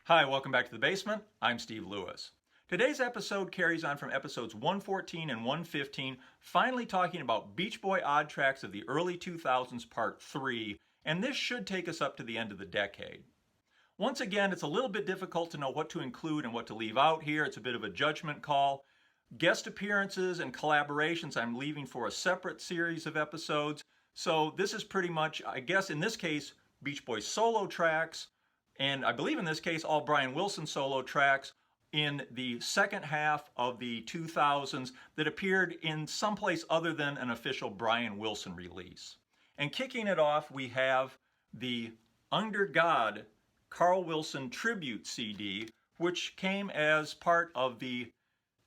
Hi, welcome back to the basement. I'm Steve Lewis. Today's episode carries on from episodes 114 and 115, finally talking about Beach Boy odd tracks of the early 2000s part 3, and this should take us up to the end of the decade. Once again, it's a little bit difficult to know what to include and what to leave out here. It's a bit of a judgment call. Guest appearances and collaborations I'm leaving for a separate series of episodes. So this is pretty much, I guess in this case, Beach Boys solo tracks, and I believe in this case all Brian Wilson solo tracks in the second half of the 2000s that appeared in someplace other than an official Brian Wilson release. And kicking it off, we have the Under God Carl Wilson Tribute CD, which came as part of the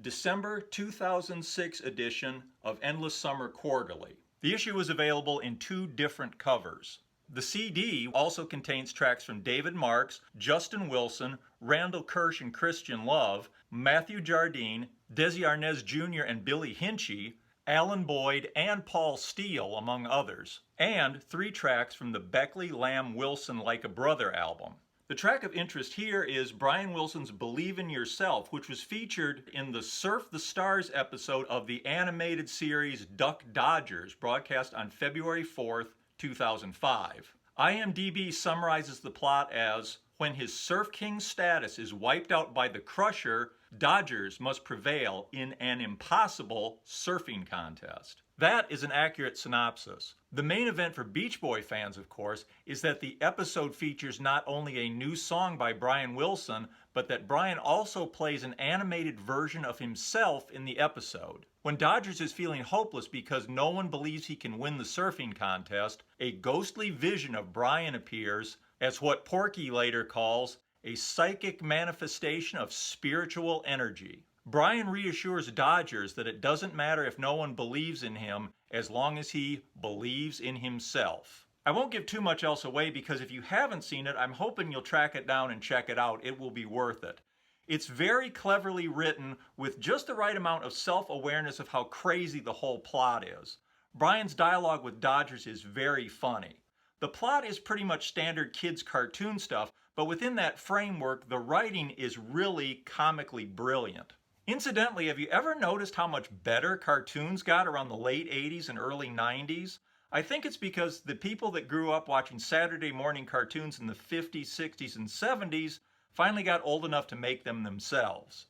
December 2006 edition of Endless Summer Quarterly. The issue was available in two different covers. The CD also contains tracks from David Marks, Justin Wilson, Randall Kirsch and Christian Love, Matthew Jardine, Desi Arnaz Jr. and Billy Hinchy, Alan Boyd, and Paul Steele, among others, and 3 tracks from the Beckley Lamb Wilson Like a Brother album. The track of interest here is Brian Wilson's Believe in Yourself, which was featured in the Surf the Stars episode of the animated series Duck Dodgers, broadcast on February 4th, 2005. IMDb summarizes the plot as, when his Surf King status is wiped out by the Crusher, Dodgers must prevail in an impossible surfing contest. That is an accurate synopsis. The main event for Beach Boy fans, of course, is that the episode features not only a new song by Brian Wilson, but that Brian also plays an animated version of himself in the episode. When Dodgers is feeling hopeless because no one believes he can win the surfing contest, a ghostly vision of Brian appears as what Porky later calls a psychic manifestation of spiritual energy. Brian reassures Dodgers that it doesn't matter if no one believes in him as long as he believes in himself. I won't give too much else away because if you haven't seen it, I'm hoping you'll track it down and check it out. It will be worth it. It's very cleverly written with just the right amount of self-awareness of how crazy the whole plot is. Brian's dialogue with Dodgers is very funny. The plot is pretty much standard kids' cartoon stuff, but within that framework, the writing is really comically brilliant. Incidentally, have you ever noticed how much better cartoons got around the late 80s and early 90s? I think it's because the people that grew up watching Saturday morning cartoons in the 50s, 60s, and 70s finally got old enough to make them themselves.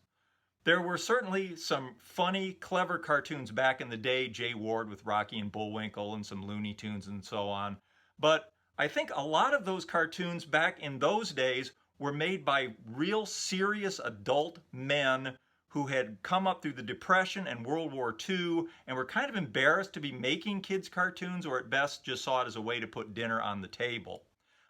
There were certainly some funny, clever cartoons back in the day, Jay Ward with Rocky and Bullwinkle and some Looney Tunes and so on, but I think a lot of those cartoons back in those days were made by real serious adult men who had come up through the Depression and World War II and were kind of embarrassed to be making kids' cartoons, or at best just saw it as a way to put dinner on the table.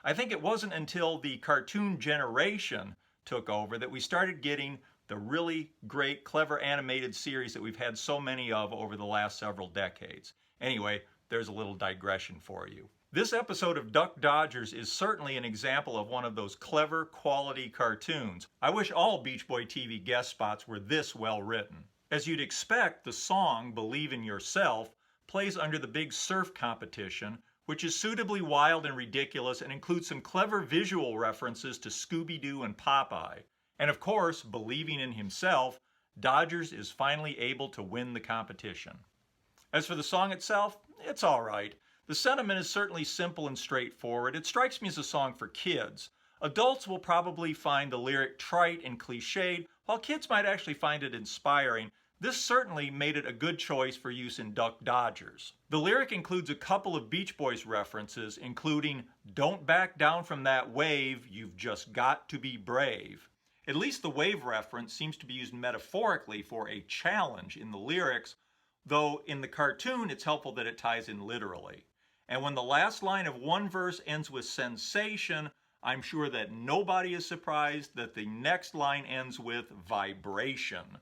I think it wasn't until the cartoon generation took over that we started getting the really great, clever animated series that we've had so many of over the last several decades. Anyway, there's a little digression for you. This episode of Duck Dodgers is certainly an example of one of those clever, quality cartoons. I wish all Beach Boy TV guest spots were this well written. As you'd expect, the song, Believe in Yourself, plays under the big surf competition, which is suitably wild and ridiculous and includes some clever visual references to Scooby-Doo and Popeye. And of course, believing in himself, Dodgers is finally able to win the competition. As for the song itself, it's all right. The sentiment is certainly simple and straightforward. It strikes me as a song for kids. Adults will probably find the lyric trite and cliched, while kids might actually find it inspiring. This certainly made it a good choice for use in Duck Dodgers. The lyric includes a couple of Beach Boys references, including, "Don't back down from that wave, you've just got to be brave." At least the wave reference seems to be used metaphorically for a challenge in the lyrics, though in the cartoon it's helpful that it ties in literally. And when the last line of one verse ends with sensation, I'm sure that nobody is surprised that the next line ends with vibration.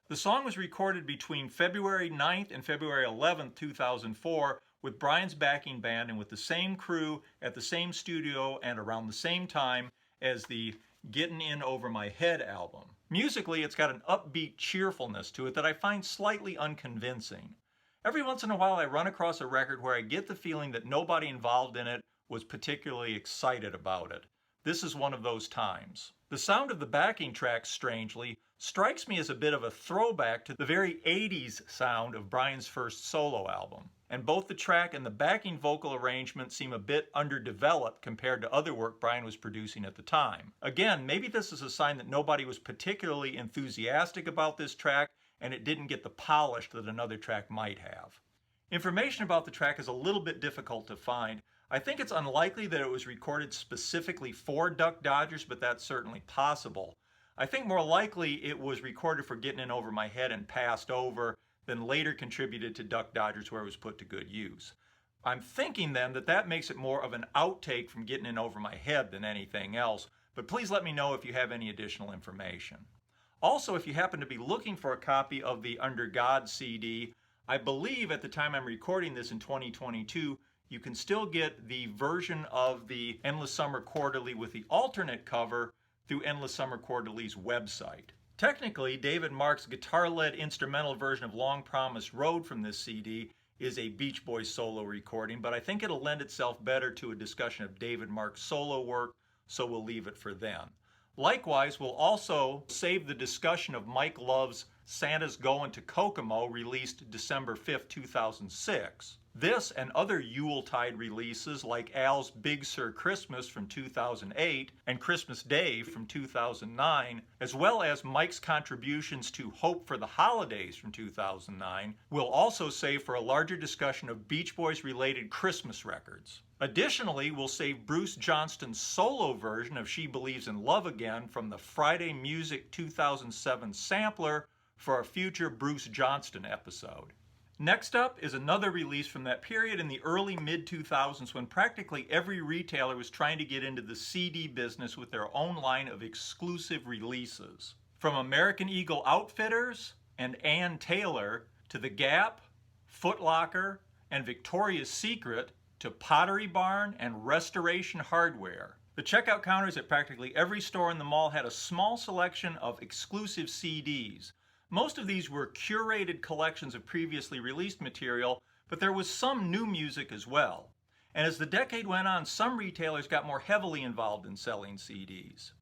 The song was recorded between February 9th and February 11th, 2004, with Brian's backing band and with the same crew at the same studio and around the same time as the Gettin' In Over My Head album. Musically, it's got an upbeat cheerfulness to it that I find slightly unconvincing. Every once in a while I run across a record where I get the feeling that nobody involved in it was particularly excited about it. This is one of those times. The sound of the backing track, strangely, strikes me as a bit of a throwback to the very 80s sound of Brian's first solo album. And both the track and the backing vocal arrangement seem a bit underdeveloped compared to other work Brian was producing at the time. Again, maybe this is a sign that nobody was particularly enthusiastic about this track and it didn't get the polish that another track might have. Information about the track is a little bit difficult to find. I think it's unlikely that it was recorded specifically for Duck Dodgers, but that's certainly possible. I think more likely it was recorded for Getting In Over My Head and passed over, then later contributed to Duck Dodgers where it was put to good use. I'm thinking then that that makes it more of an outtake from Getting In Over My Head than anything else, but please let me know if you have any additional information. Also, if you happen to be looking for a copy of the Under God CD, I believe at the time I'm recording this in 2022, you can still get the version of the Endless Summer Quarterly with the alternate cover through Endless Summer Quarterly's website. Technically, David Mark's guitar-led instrumental version of Long Promised Road from this CD is a Beach Boys solo recording, but I think it'll lend itself better to a discussion of David Mark's solo work, so we'll leave it for then. Likewise, we'll also save the discussion of Mike Love's Santa's Goin' to Kokomo, released December 5th, 2006. This and other Yuletide releases like Al's Big Sur Christmas from 2008 and Christmas Day from 2009, as well as Mike's contributions to Hope for the Holidays from 2009, we'll also save for a larger discussion of Beach Boys related Christmas records. Additionally, we'll save Bruce Johnston's solo version of She Believes in Love Again from the Friday Music 2007 sampler for a future Bruce Johnston episode. Next up is another release from that period in the early mid-2000s when practically every retailer was trying to get into the CD business with their own line of exclusive releases. From American Eagle Outfitters and Ann Taylor to The Gap, Foot Locker, and Victoria's Secret to Pottery Barn and Restoration Hardware. The checkout counters at practically every store in the mall had a small selection of exclusive CDs. Most of these were curated collections of previously released material, but there was some new music as well. And as the decade went on, some retailers got more heavily involved in selling CDs.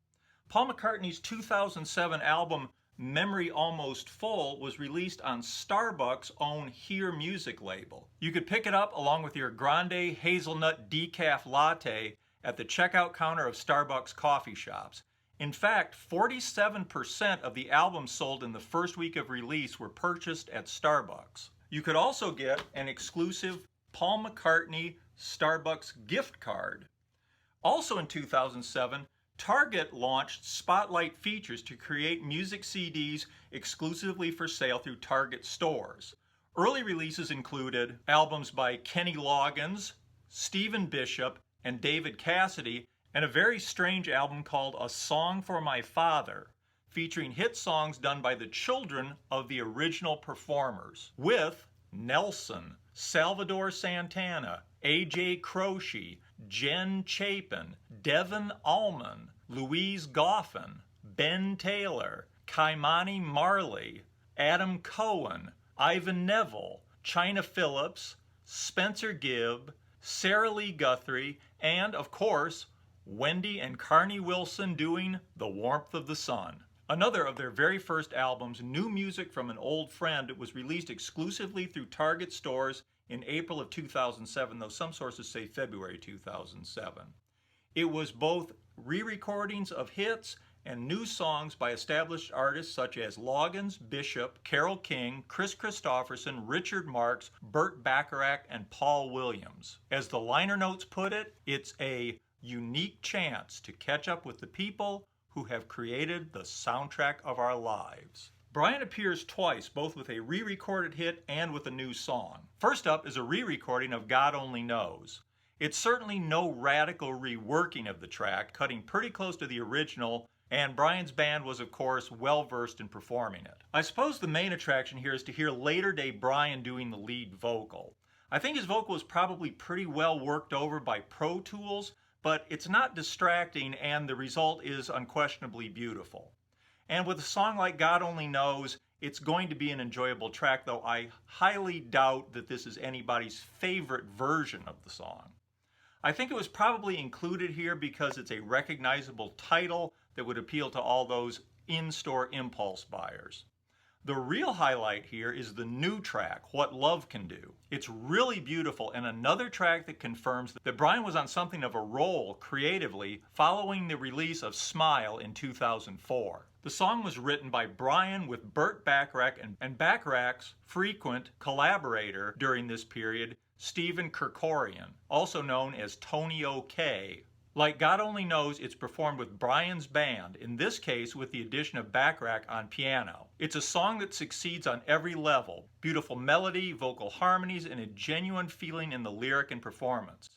Paul McCartney's 2007 album, Memory Almost Full, was released on Starbucks' own Hear Music label. You could pick it up along with your Grande Hazelnut Decaf Latte at the checkout counter of Starbucks coffee shops. In fact, 47% of the albums sold in the first week of release were purchased at Starbucks. You could also get an exclusive Paul McCartney Starbucks gift card. Also in 2007, Target launched Spotlight Features to create music CDs exclusively for sale through Target stores. Early releases included albums by Kenny Loggins, Stephen Bishop, and David Cassidy, and a very strange album called A Song for My Father, featuring hit songs done by the children of the original performers, with Nelson, Salvador Santana, A.J. Croce, Jen Chapin, Devon Allman, Louise Goffin, Ben Taylor, Kaimani Marley, Adam Cohen, Ivan Neville, China Phillips, Spencer Gibb, Sarah Lee Guthrie, and, of course, Wendy and Carney Wilson doing The Warmth of the Sun. Another of their very first albums, New Music from an Old Friend, was released exclusively through Target stores in April of 2007, though some sources say February 2007. It was both re-recordings of hits and new songs by established artists such as Loggins, Bishop, Carole King, Chris Christopherson, Richard Marx, Burt Bacharach, and Paul Williams. As the liner notes put it, it's a unique chance to catch up with the people who have created the soundtrack of our lives. Brian appears twice, both with a re-recorded hit and with a new song. First up is a re-recording of God Only Knows. It's certainly no radical reworking of the track, cutting pretty close to the original, and Brian's band was, of course, well-versed in performing it. I suppose the main attraction here is to hear later-day Brian doing the lead vocal. I think his vocal is probably pretty well worked over by Pro Tools, but it's not distracting, and the result is unquestionably beautiful. And with a song like God Only Knows, it's going to be an enjoyable track, though I highly doubt that this is anybody's favorite version of the song. I think it was probably included here because it's a recognizable title that would appeal to all those in-store impulse buyers. The real highlight here is the new track, What Love Can Do. It's really beautiful and another track that confirms that Brian was on something of a roll creatively following the release of Smile in 2004. The song was written by Brian with Burt Bacharach and Bacharach's frequent collaborator during this period, Stephen Kerkorian, also known as Tony O.K. Like God Only Knows, it's performed with Brian's band, in this case with the addition of Bacharach on piano. It's a song that succeeds on every level. Beautiful melody, vocal harmonies, and a genuine feeling in the lyric and performance.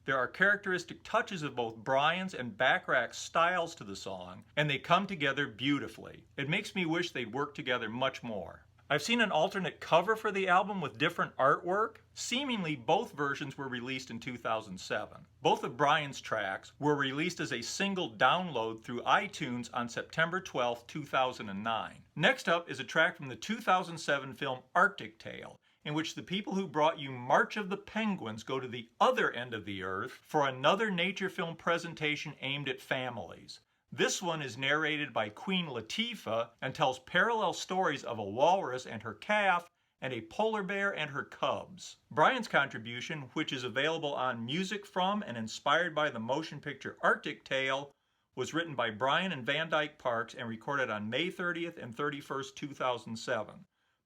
There are characteristic touches of both Brian's and Bacharach's styles to the song, and they come together beautifully. It makes me wish they'd work together much more. I've seen an alternate cover for the album with different artwork. Seemingly both versions were released in 2007. Both of Brian's tracks were released as a single download through iTunes on September 12, 2009. Next up is a track from the 2007 film Arctic Tale, in which the people who brought you March of the Penguins go to the other end of the earth for another nature film presentation aimed at families. This one is narrated by Queen Latifah and tells parallel stories of a walrus and her calf and a polar bear and her cubs. Brian's contribution, which is available on music from and inspired by the motion picture Arctic Tale, was written by Brian and Van Dyke Parks and recorded on May 30th and 31st, 2007.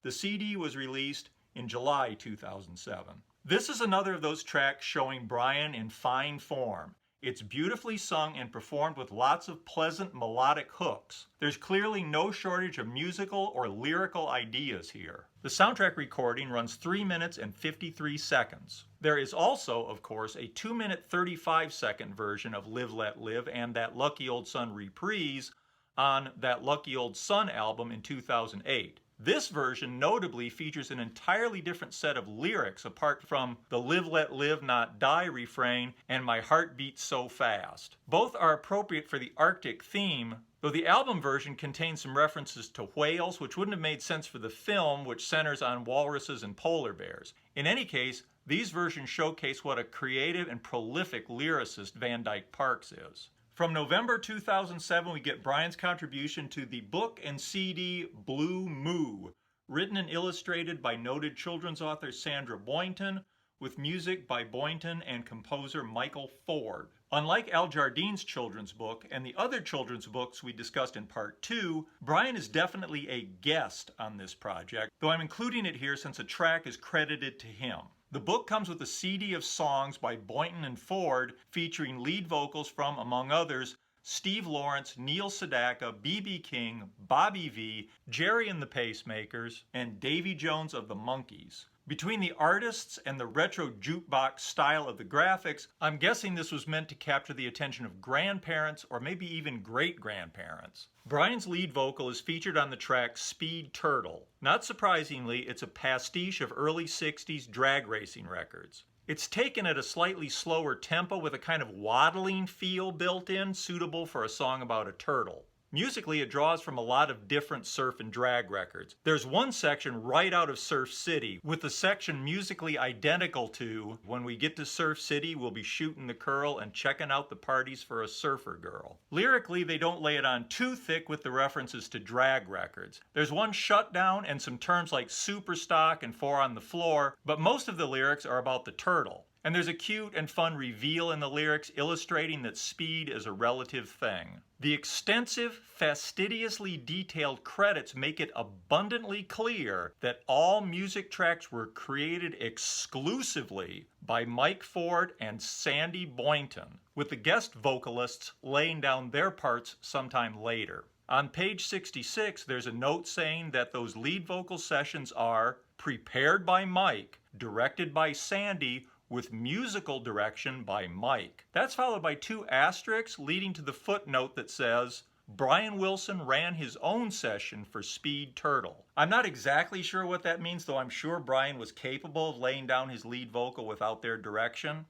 The CD was released in July 2007. This is another of those tracks showing Brian in fine form. It's beautifully sung and performed with lots of pleasant melodic hooks. There's clearly no shortage of musical or lyrical ideas here. The soundtrack recording runs 3 minutes and 53 seconds. There is also, of course, a 2-minute 35-second version of Live Let Live and That Lucky Old Sun reprise on That Lucky Old Sun album in 2008. This version notably features an entirely different set of lyrics apart from the Live Let Live Not Die refrain and My Heart Beats So Fast. Both are appropriate for the Arctic theme, though the album version contains some references to whales which wouldn't have made sense for the film, which centers on walruses and polar bears. In any case, these versions showcase what a creative and prolific lyricist Van Dyke Parks is. From November 2007, we get Brian's contribution to the book and CD Blue Moo, written and illustrated by noted children's author Sandra Boynton, with music by Boynton and composer Michael Ford. Unlike Al Jardine's children's book and the other children's books we discussed in Part 2, Brian is definitely a guest on this project, though I'm including it here since a track is credited to him. The book comes with a CD of songs by Boynton and Ford featuring lead vocals from, among others, Steve Lawrence, Neil Sedaka, B.B. King, Bobby V, Jerry and the Pacemakers, and Davy Jones of the Monkees. Between the artists and the retro jukebox style of the graphics, I'm guessing this was meant to capture the attention of grandparents or maybe even great-grandparents. Brian's lead vocal is featured on the track Speed Turtle. Not surprisingly, it's a pastiche of early 60s drag racing records. It's taken at a slightly slower tempo with a kind of waddling feel built in, suitable for a song about a turtle. Musically, it draws from a lot of different surf and drag records. There's one section right out of Surf City, with the section musically identical to When We Get to Surf City, We'll Be Shooting the Curl and Checking Out the Parties for a Surfer Girl. Lyrically, they don't lay it on too thick with the references to drag records. There's one shutdown and some terms like superstock and four on the floor, but most of the lyrics are about the turtle. And there's a cute and fun reveal in the lyrics illustrating that speed is a relative thing. The extensive, fastidiously detailed credits make it abundantly clear that all music tracks were created exclusively by Mike Ford and Sandy Boynton, with the guest vocalists laying down their parts sometime later. On page 66, there's a note saying that those lead vocal sessions are prepared by Mike, directed by Sandy, with musical direction by Mike. That's followed by 2 asterisks leading to the footnote that says, Brian Wilson ran his own session for Speed Turtle. I'm not exactly sure what that means, though I'm sure Brian was capable of laying down his lead vocal without their direction.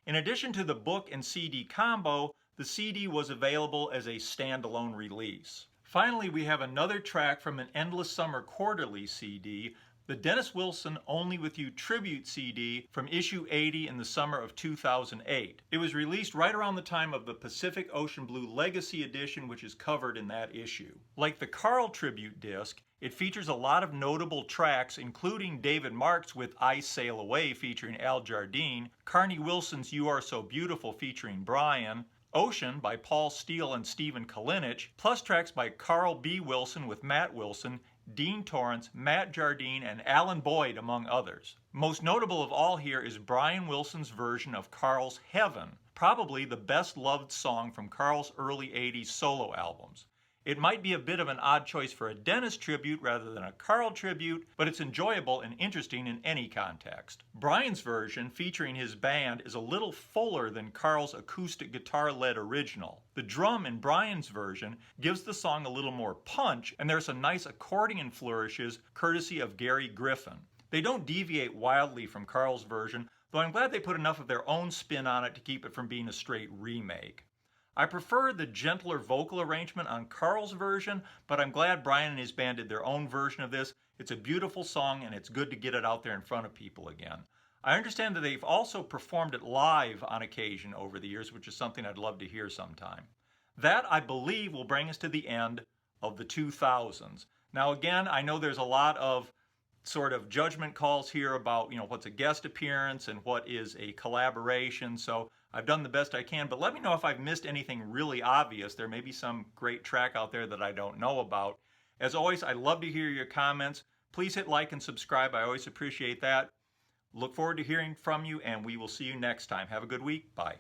In addition to the book and CD combo, the CD was available as a standalone release. Finally, we have another track from an Endless Summer Quarterly CD, the Dennis Wilson Only With You tribute CD from issue 80 in the summer of 2008. It was released right around the time of the Pacific Ocean Blue Legacy Edition, which is covered in that issue. Like the Carl tribute disc, it features a lot of notable tracks, including David Marks with I Sail Away featuring Al Jardine, Carney Wilson's You Are So Beautiful featuring Brian, Ocean by Paul Steele and Stephen Kalinich, plus tracks by Carl B. Wilson with Matt Wilson, Dean Torrance, Matt Jardine, and Alan Boyd, among others. Most notable of all here is Brian Wilson's version of Carl's Heaven, probably the best loved song from Carl's early 80s solo albums. It might be a bit of an odd choice for a Dennis tribute rather than a Carl tribute, but it's enjoyable and interesting in any context. Brian's version, featuring his band, is a little fuller than Carl's acoustic guitar-led original. The drum in Brian's version gives the song a little more punch, and there's some nice accordion flourishes courtesy of Gary Griffin. They don't deviate wildly from Carl's version, though I'm glad they put enough of their own spin on it to keep it from being a straight remake. I prefer the gentler vocal arrangement on Carl's version, but I'm glad Brian and his band did their own version of this. It's a beautiful song, and it's good to get it out there in front of people again. I understand that they've also performed it live on occasion over the years, which is something I'd love to hear sometime. That, I believe, will bring us to the end of the 2000s. Now again, I know there's a lot of sort of judgment calls here about, what's a guest appearance and what is a collaboration, so I've done the best I can, but let me know if I've missed anything really obvious. There may be some great track out there that I don't know about. As always, I love to hear your comments. Please hit like and subscribe. I always appreciate that. Look forward to hearing from you, and we will see you next time. Have a good week. Bye.